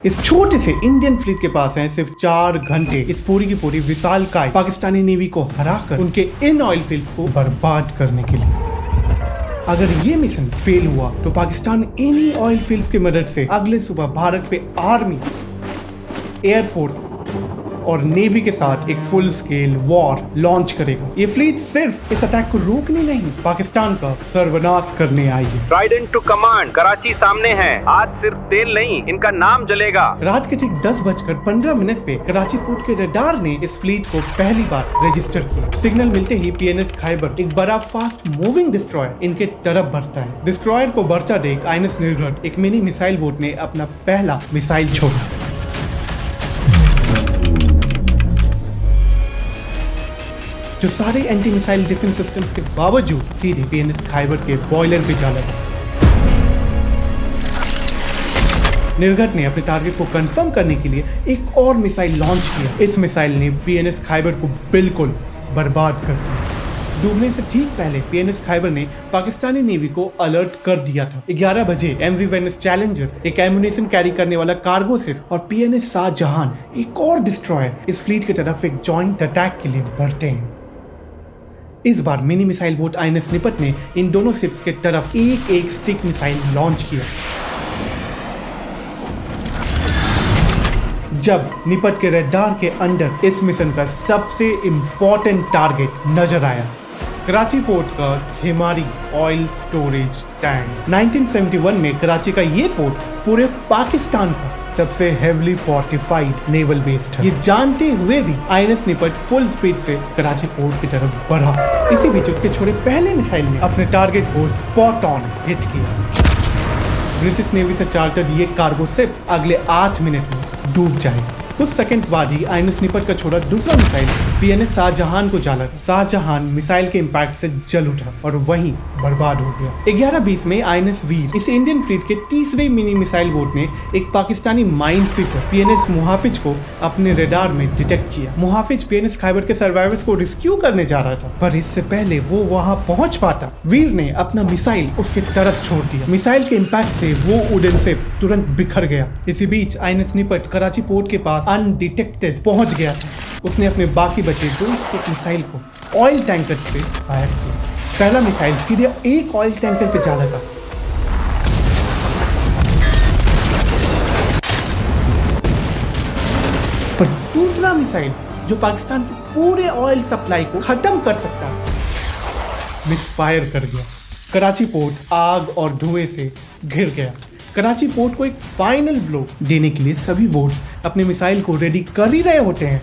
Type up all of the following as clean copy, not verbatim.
इस छोटे से इंडियन फ्लीट के पास हैं सिर्फ 4 घंटे इस पूरी की पूरी विशालकाय पाकिस्तानी नेवी को हराकर उनके इन ऑयल फील्ड्स को बर्बाद करने के लिए। अगर ये मिशन फेल हुआ तो पाकिस्तान इन्हीं ऑयल फील्ड्स की मदद से अगले सुबह भारत पे आर्मी, एयरफोर्स और नेवी के साथ एक फुल स्केल वॉर लॉन्च करेगा। ये फ्लीट सिर्फ इस अटैक को रोकने नहीं, पाकिस्तान का सर्वनाश करने आई है। ट्राइडेंट टू कमांड, कराची सामने है। आज सिर्फ तेल नहीं, इनका नाम जलेगा। रात के ठीक 10:15 पे कराची पोर्ट के रडार ने इस फ्लीट को पहली बार रजिस्टर किया। सिग्नल मिलते ही PNS खैबर, एक बड़ा फास्ट मूविंग डिस्ट्रॉयर, इनके तरफ बढ़ता है। डिस्ट्रॉयर को बढ़ता देख INS निर्घट, एक मिनी मिसाइल बोट ने अपना पहला मिसाइल छोड़ा। जो सारे एंटी मिसाइल डिफेंस सिस्टम्स के बावजूद सीधे PNS खैबर के बॉयलर पे जा लगा। निर्घट ने अपने टारगेट को कंफर्म करने के लिए एक और मिसाइल लॉन्च किया। इस मिसाइल ने PNS खैबर को बिल्कुल बर्बाद कर दिया। डूबने से ठीक पहले PNS खैबर ने पाकिस्तानी नेवी को अलर्ट कर दिया था। 11 बजे MV वेनस चैलेंजर, एक एम्युनिशन कैरी करने वाला कार्गो शिप, और PNS शाहजहान, एक और डिस्ट्रॉयर, इस फ्लीट की तरफ एक जॉइंट अटैक के लिए बढ़ते हैं। इस बार मिनी मिसाइल बोट INS निपट ने इन दोनों शिप्स के तरफ एक स्टिक मिसाइल लॉन्च किया। जब निपट के रडार के अंदर इस मिशन का सबसे इम्पोर्टेंट टारगेट नजर आया, कराची पोर्ट का खेमारी ऑयल स्टोरेज टैंक। 1971 में कराची का ये पोर्ट पूरे पाकिस्तान का सबसे हेवली फोर्टिफाइड नेवल बेस था। ये जानते हुए भी INS निपट फुल स्पीड से कराची पोर्ट की तरफ बढ़ा। इसी बीच उसके छोड़े पहले मिसाइल ने अपने टारगेट को स्पॉट ऑन हिट किया। ब्रिटिश नेवी से चार्टर्ड ये कार्गो शिप अगले 8 मिनट में डूब जाएगा। कुछ सेकंड्स बाद ही INS निपट का छोड़ा दूसरा मिसाइल PNS शाहजहां को जा लगा। शाहजहां मिसाइल के इम्पैक्ट से जल उठा और वहीं बर्बाद हो गया। 11:20 में INS वीर, इस इंडियन फ्लीट के तीसरे मिनी मिसाइल बोट ने एक पाकिस्तानी माइन स्वीपर PNS मुहाफिज को अपने रडार में डिटेक्ट किया। मुहाफिज PNS खैबर के सर्वाइवर्स को रेस्क्यू करने जा रहा था, पर इससे पहले वो वहां पहुंच पाता, वीर ने अपना मिसाइल उसके तरफ छोड़ दिया। मिसाइल के इम्पैक्ट से वो वुडन शिप तुरंत बिखर गया। इसी बीच INS निपट कराची पोर्ट के पास अनडिटेक्टेड पहुंच गया था। उसने अपने बाकी बचे 2 स्टिक मिसाइल को ऑयल टैंकर्स पे फायर किया। पहला मिसाइल सीधे एक ऑयल टैंकर पे जा लगा। पर दूसरा मिसाइल, जो पाकिस्तान के पूरे ऑयल सप्लाई को खत्म कर सकता, मिसफायर कर गया। कराची पोर्ट आग और धुएं से घिर गया। कराची पोर्ट को एक फाइनल ब्लो देने के लिए सभी बोट्स अपने मिसाइल को रेडी कर ही रहे होते हैं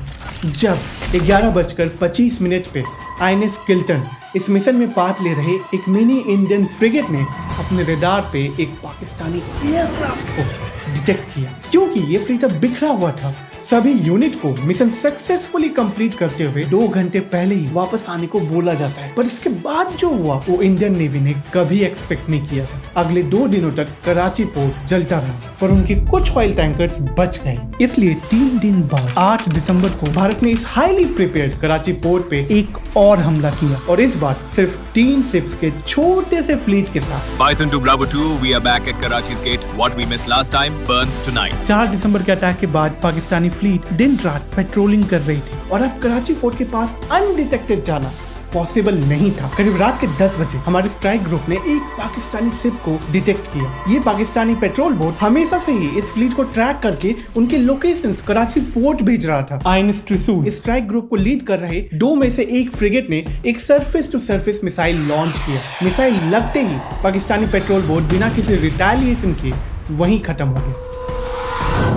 जब 11:25 पे INS किल्टन, इस मिशन में पार्ट ले रहे एक मिनी इंडियन फ्रिगेट ने अपने रडार पे एक पाकिस्तानी एयरक्राफ्ट को डिटेक्ट किया। क्योंकि ये फ्लीट अब बिखरा हुआ था, सभी यूनिट को मिशन सक्सेसफुली कंप्लीट करते हुए 2 घंटे पहले ही वापस आने को बोला जाता है। पर इसके बाद जो हुआ वो इंडियन नेवी ने कभी एक्सपेक्ट नहीं किया था। अगले 2 दिनों तक कराची पोर्ट जलता रहा, पर उनके कुछ ऑयल टैंकर्स बच गए। इसलिए 3 दिन बाद 8 दिसंबर को भारत ने इस हाईली प्रिपेयर्ड कराची पोर्ट पे एक और हमला किया, और इस बार सिर्फ 3 शिप्स के छोटे से फ्लीट के साथ। Python to Bravo 2, we are back at Karachi's gate. What we missed last time burns tonight. 4 दिसंबर के अटैक के बाद पाकिस्तानी फ्लीट दिन रात पेट्रोलिंग कर रही थी, और अब कराची पोर्ट के पास अनडिटेक्टेड जाना पॉसिबल नहीं था। करीब रात के 10 बजे हमारे स्ट्राइक ग्रुप ने एक पाकिस्तानी शिप को डिटेक्ट किया। ये पाकिस्तानी पेट्रोल बोट हमेशा से ही इस फ्लीट को ट्रैक करके उनके लोकेशंस कराची पोर्ट भेज रहा था। INS त्रिशूल, इस स्ट्राइक ग्रुप को लीड कर रहे 2 में से एक फ्रिगेट ने एक surface to surface missile launch किया। मिसाइल लगते ही पाकिस्तानी पेट्रोल बोट बिना किसी रिटेलिएशन के वहीं खत्म हो गया।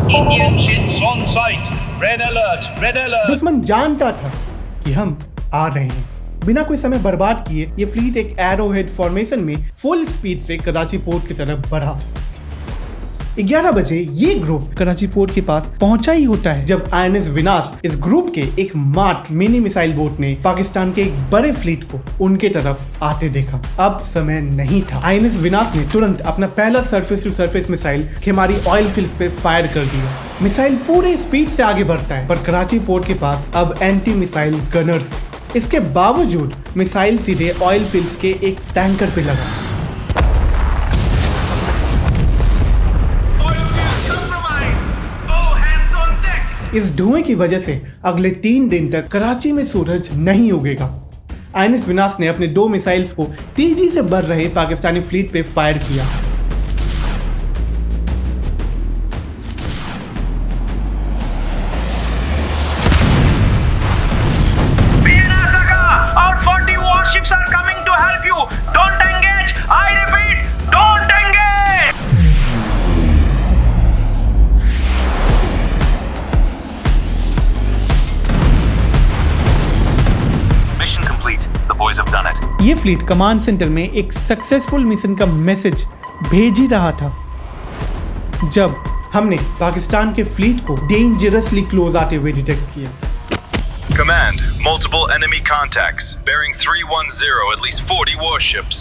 Indian ships on site. Red alert. Red alert. दुश्मन जानता था कि हम आ रहे हैं। बिना कोई समय बर्बाद किए ये फ्लीट एक एरोहेड फॉर्मेशन में फुल स्पीड से कराची पोर्ट की तरफ बढ़ा। 11 बजे ये ग्रुप कराची पोर्ट के पास पहुंचा ही होता है जब INS विनाश, इस ग्रुप के एक मार्ट मिनी मिसाइल बोट ने पाकिस्तान के एक बड़े फ्लीट को उनके तरफ आते देखा। अब समय नहीं था। INS विनाश ने तुरंत अपना पहला सरफेस टू सरफेस मिसाइल खेमारी ऑयल फील्ड्स पे फायर कर दिया। मिसाइल पूरे स्पीड से आगे बढ़ता है, पर कराची पोर्ट के पास अब एंटी मिसाइल गनर्स। इसके बावजूद मिसाइल सीधे ऑयल फील्ड्स के एक टैंकर पे लगा। इस धुएं की वजह से अगले 3 दिन तक कराची में सूरज नहीं उगेगा। आईएनएस विनाश ने अपने 2 मिसाइल्स को तेजी से बढ़ रहे पाकिस्तानी फ्लीट पे फायर किया। Ships are coming to help you. Don't engage. I repeat, don't engage. Mission complete. The boys have done it. ये फ्लीट कमांड सेंटर में एक सक्सेसफुल मिशन का मैसेज भेज ही रहा था जब हमने पाकिस्तान के फ्लीट को डेंजरसली क्लोज आते हुए डिटेक्ट किया। Command, multiple enemy contacts, bearing 310, at least 40 warships.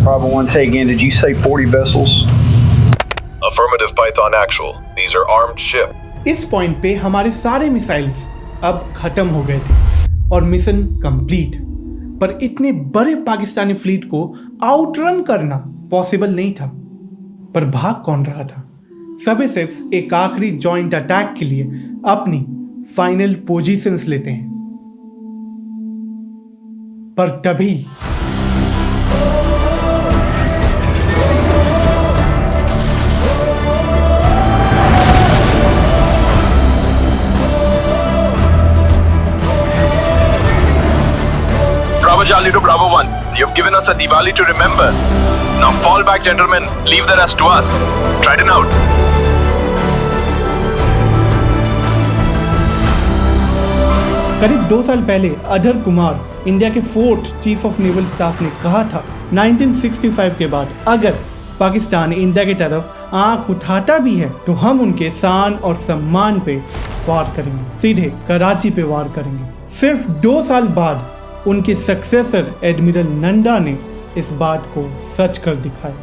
Bravo 1, say again, did you say 40 vessels? Affirmative, Python actual. These are armed ships. इस पॉइंट पे हमारे सारे मिसाइल्स अब खत्म हो गए थे और मिशन कंप्लीट। पर इतने बड़े पाकिस्तानी फ्लीट को आउटरन करना पॉसिबल नहीं था। पर भाग कौन रहा था? सभी शिप्स एक आखिरी जॉइंट अटैक के लिए अपनी फाइनल पोजीशंस लेते हैं। पर तभी Bravo Charlie to Bravo 1. You've given us a Diwali to remember. Now fall back, gentlemen. Leave the rest to us. Trident out. करीब 2 साल पहले अधर कुमार, इंडिया के 4th chief of naval staff ने कहा था 1965 के बाद अगर पाकिस्तान इंडिया की तरफ आंख उठाता भी है तो हम उनके शान और सम्मान पे वार करेंगे, सीधे कराची पे वार करेंगे। सिर्फ 2 साल बाद उनके सक्सेसर एडमिरल नंदा ने इस बात को सच कर दिखाया।